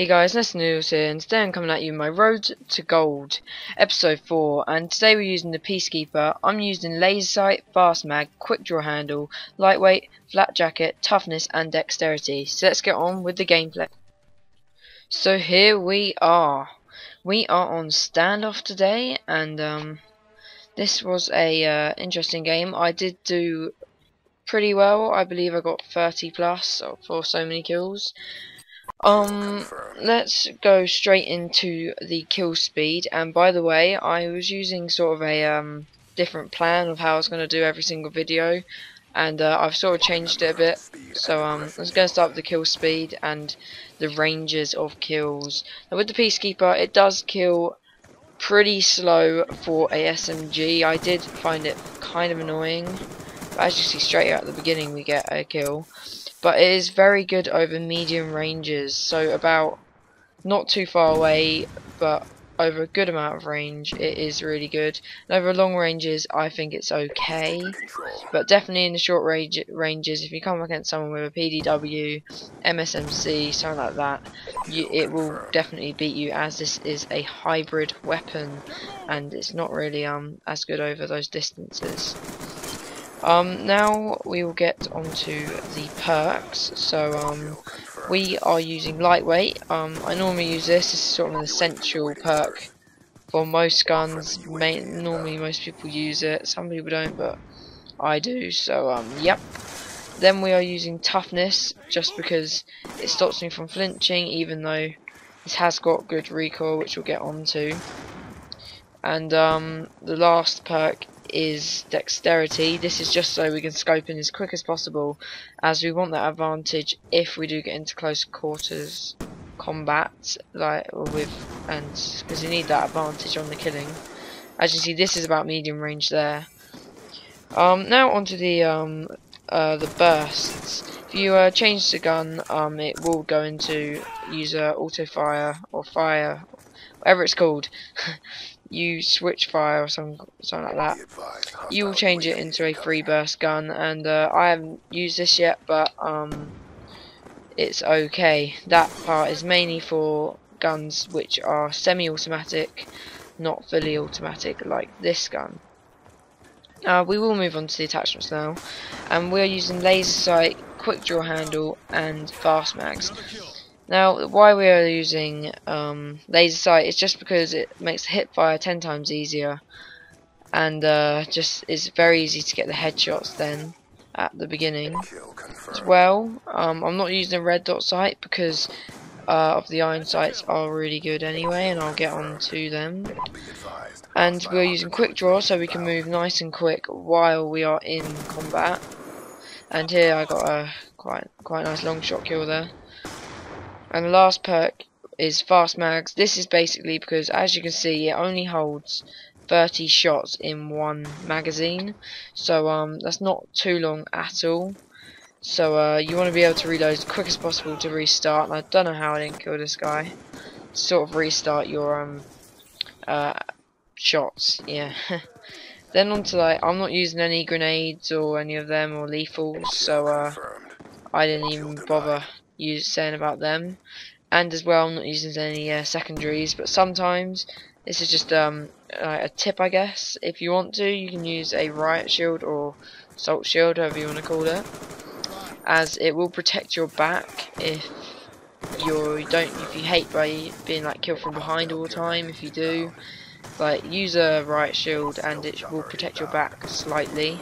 Hey guys, Ness Noodles here, and today I'm coming at you with my Road to Gold, episode 4, and today we're using the Peacekeeper. I'm using laser sight, fast mag, quick draw handle, lightweight, flat jacket, toughness and dexterity. So let's get on with the gameplay. So here we are. We are on standoff today, and this was a interesting game. I did do pretty well. I believe I got 30 plus for so many kills. Let's go straight into the kill speed. And by the way, I was using sort of a different plan of how I was going to do every single video, and I've sort of changed it a bit. So I was going to start with the kill speed and the ranges of kills. Now with the Peacekeeper, it does kill pretty slow for a SMG. I did find it kind of annoying, but as you see straight out at the beginning we get a kill. But it is very good over medium ranges, so about not too far away, but over a good amount of range, it is really good. And over long ranges, I think it's okay, but definitely in the short ranges, if you come against someone with a PDW, MSMC, something like that, it will definitely beat you, as this is a hybrid weapon, and it's not really as good over those distances. Now we will get onto the perks. So we are using lightweight. I normally use this. This is sort of an essential perk for most guns. Normally most people use it. Some people don't, but I do. So yep. Then we are using toughness, just because it stops me from flinching, even though this has got good recoil, which we'll get onto. And the last perk is dexterity. This is just so we can scope in as quick as possible, as we want that advantage if we do get into close quarters combat, because you need that advantage on the killing. As you see, this is about medium range there. Now onto the bursts. If you change the gun, it will go into user auto fire or fire, whatever it's called. You switch fire or something like that. You will change it into a free burst gun, and I haven't used this yet, but it's okay. That part is mainly for guns which are semi-automatic, not fully automatic like this gun. We will move on to the attachments now, and we are using laser sight, quick draw handle, and fast mags. Now, why we are using laser sight is just because it makes hip fire 10 times easier, and just is very easy to get the headshots then at the beginning as well. I'm not using a red dot sight because of the iron sights are really good anyway, and I'll get on to them. And we're using quick draw so we can move nice and quick while we are in combat. And here I got a quite nice long shot kill there. And the last perk is fast mags. This is basically because, as you can see, it only holds 30 shots in one magazine, so that's not too long at all. So you want to be able to reload as quick as possible to restart. And I don't know how I didn't kill this guy. Sort of restart your shots, yeah. Then onto I'm not using any grenades or any of them or lethals, so I didn't even bother saying about them. And as well, I'm not using any secondaries, but sometimes this is just a tip, I guess. If you want to, you can use a riot shield or assault shield, however you want to call it, as it will protect your back if you hate by being killed from behind all the time. If you do, use a riot shield and it will protect your back slightly.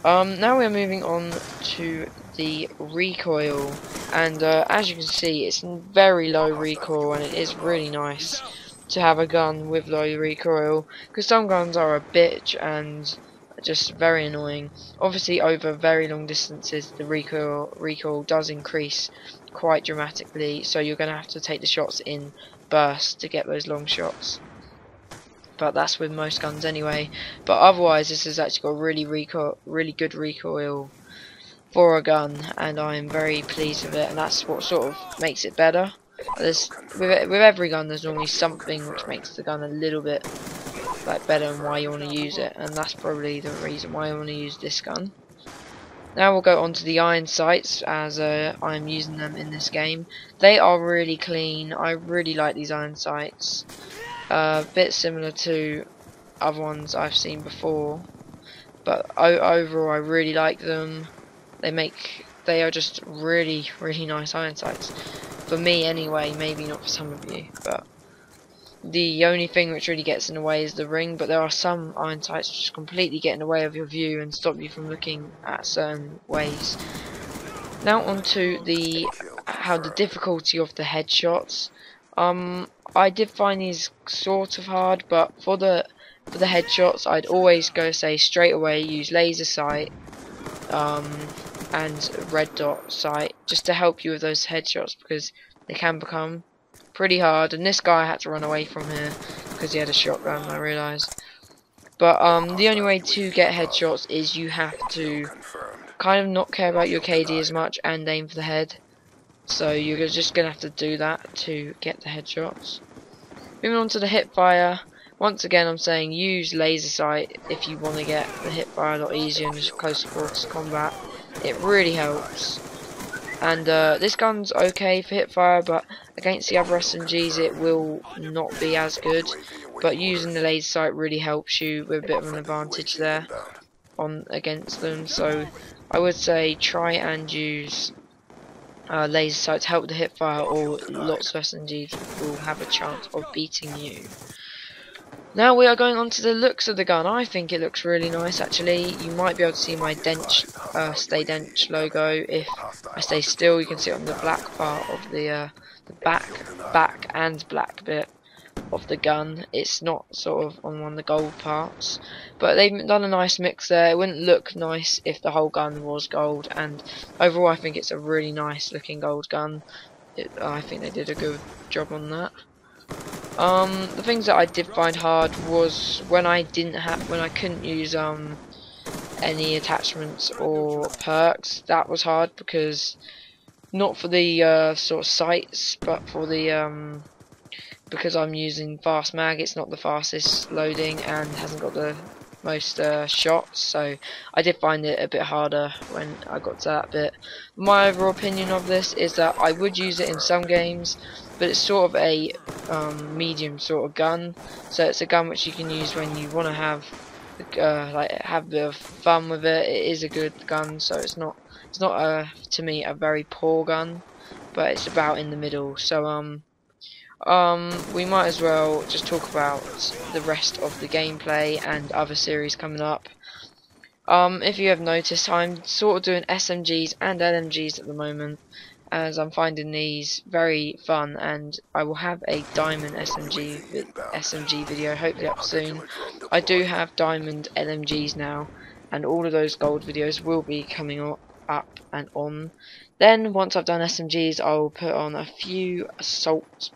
Now we're moving on to the recoil, and as you can see, it's very low recoil, and it is really nice to have a gun with low recoil, because some guns are a bitch and just very annoying. Obviously over very long distances the recoil does increase quite dramatically, so you're going to have to take the shots in bursts to get those long shots. But that's with most guns anyway. But otherwise, this has actually got really good recoil for a gun, and I'm very pleased with it. And that's what sort of makes it better. With every gun, there's normally something which makes the gun a little bit better and why you want to use it. And that's probably the reason why I want to use this gun. Now we'll go on to the iron sights, as I'm using them in this game. They are really clean. I really like these iron sights. A bit similar to other ones I've seen before, but overall I really like them. They are just really nice iron sights. For me anyway, maybe not for some of you, but the only thing which really gets in the way is the ring, but there are some iron sights which just completely get in the way of your view and stop you from looking at certain ways. Now onto the difficulty of the headshots. I did find these sort of hard, but for the headshots I'd always say straight away use laser sight and red dot sight, just to help you with those headshots, because they can become pretty hard. And this guy had to run away from here because he had a shotgun, I realised. But the only way to get headshots is you have to kind of not care about your KD as much and aim for the head. So you're just gonna have to do that to get the headshots. Moving on to the hip fire. Once again, I'm saying use laser sight if you want to get the hip fire a lot easier in just close quarters combat. It really helps. And this gun's okay for hip fire, but against the other SMGs it will not be as good. But using the laser sight really helps you with a bit of an advantage there on against them. So I would say try and use laser sight to help the hip fire, or lots of SMGs will have a chance of beating you. Now we are going on to the looks of the gun. I think it looks really nice actually. You might be able to see my Stay Dench logo. If I stay still, you can see it on the black part of the back and black bit of the gun. It's not sort of on one of the gold parts, but they've done a nice mix there. It wouldn't look nice if the whole gun was gold, and overall I think it's a really nice looking gold gun. I think they did a good job on that. The things that I did find hard was when I couldn't use any attachments or perks. That was hard because not for the sort of sights, but for the because I'm using fast mag, it's not the fastest loading and hasn't got the most shots, so I did find it a bit harder when I got to that bit. My overall opinion of this is that I would use it in some games, but it's sort of a medium sort of gun, so it's a gun which you can use when you want to have a bit of fun with it. It is a good gun, so it's not to me a very poor gun, but it's about in the middle. So we might as well just talk about the rest of the gameplay and other series coming up. If you have noticed, I'm sort of doing SMGs and LMGs at the moment, as I'm finding these very fun, and I will have a diamond SMG video hopefully up soon. I do have diamond LMGs now, and all of those gold videos will be coming up and on. Then once I've done SMGs, I'll put on a few assault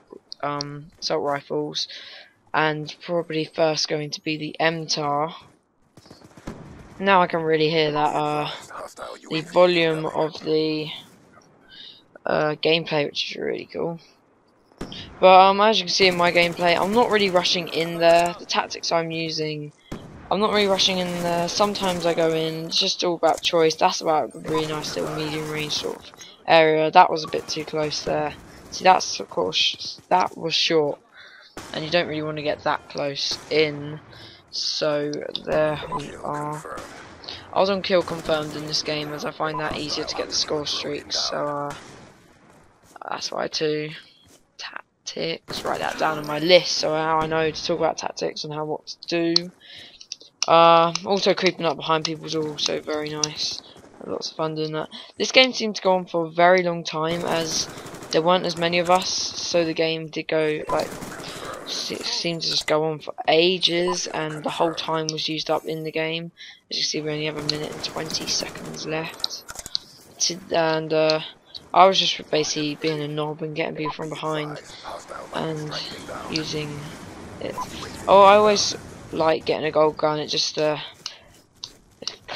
rifles, and probably first going to be the MTAR. Now I can really hear that the volume of the gameplay, which is really cool. But as you can see in my gameplay, I'm not really rushing in there. The tactics I'm using, I'm not really rushing in there. Sometimes I go in. It's just all about choice. That's about a really nice little medium range sort of area. That was a bit too close there. See, that's of course that was short, and you don't really want to get that close in. So there we are. I was on kill confirmed in this game, as I find that easier to get the score streaks. So that's why too. Tactics, write that down on my list so how I know to talk about tactics and what to do. Also creeping up behind people is also very nice. Lots of fun doing that. This game seemed to go on for a very long time, as there weren't as many of us, so the game did go like it seemed to just go on for ages, and the whole time was used up in the game. As you see, we only have 1 minute and 20 seconds left, and I was just basically being a knob and getting people from behind and using it. Oh, I always like getting a gold gun. It just it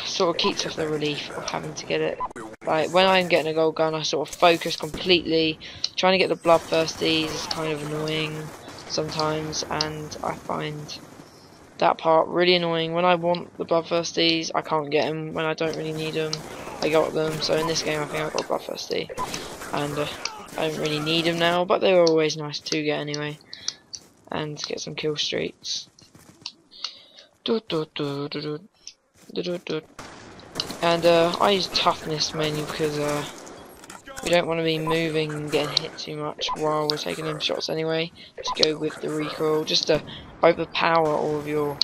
sort of keeps off the relief of having to get it. Like when I'm getting a gold gun, I sort of focus completely. Trying to get the bloodthirsties is kind of annoying sometimes, and I find That part really annoying. When I want the bloodthirsties, I can't get them. When I don't really need them, I got them. So in this game, I think I got bloodthirsty, and I don't really need them now. But they were always nice to get anyway, and get some kill streaks. And I use toughness mainly because we don't want to be moving and getting hit too much while we're taking them shots anyway. To go with the recoil, just to overpower all of your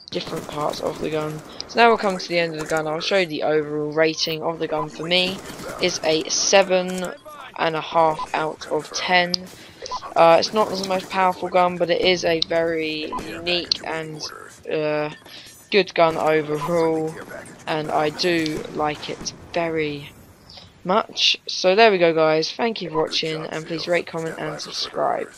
different parts of the gun. So now we'll come to the end of the gun. I'll show you the overall rating of the gun. For me is a 7.5 out of 10. It's not the most powerful gun, but it is a very unique and good gun overall, and I do like it very much. So there we go, guys. Thank you for watching, and please rate, comment and subscribe.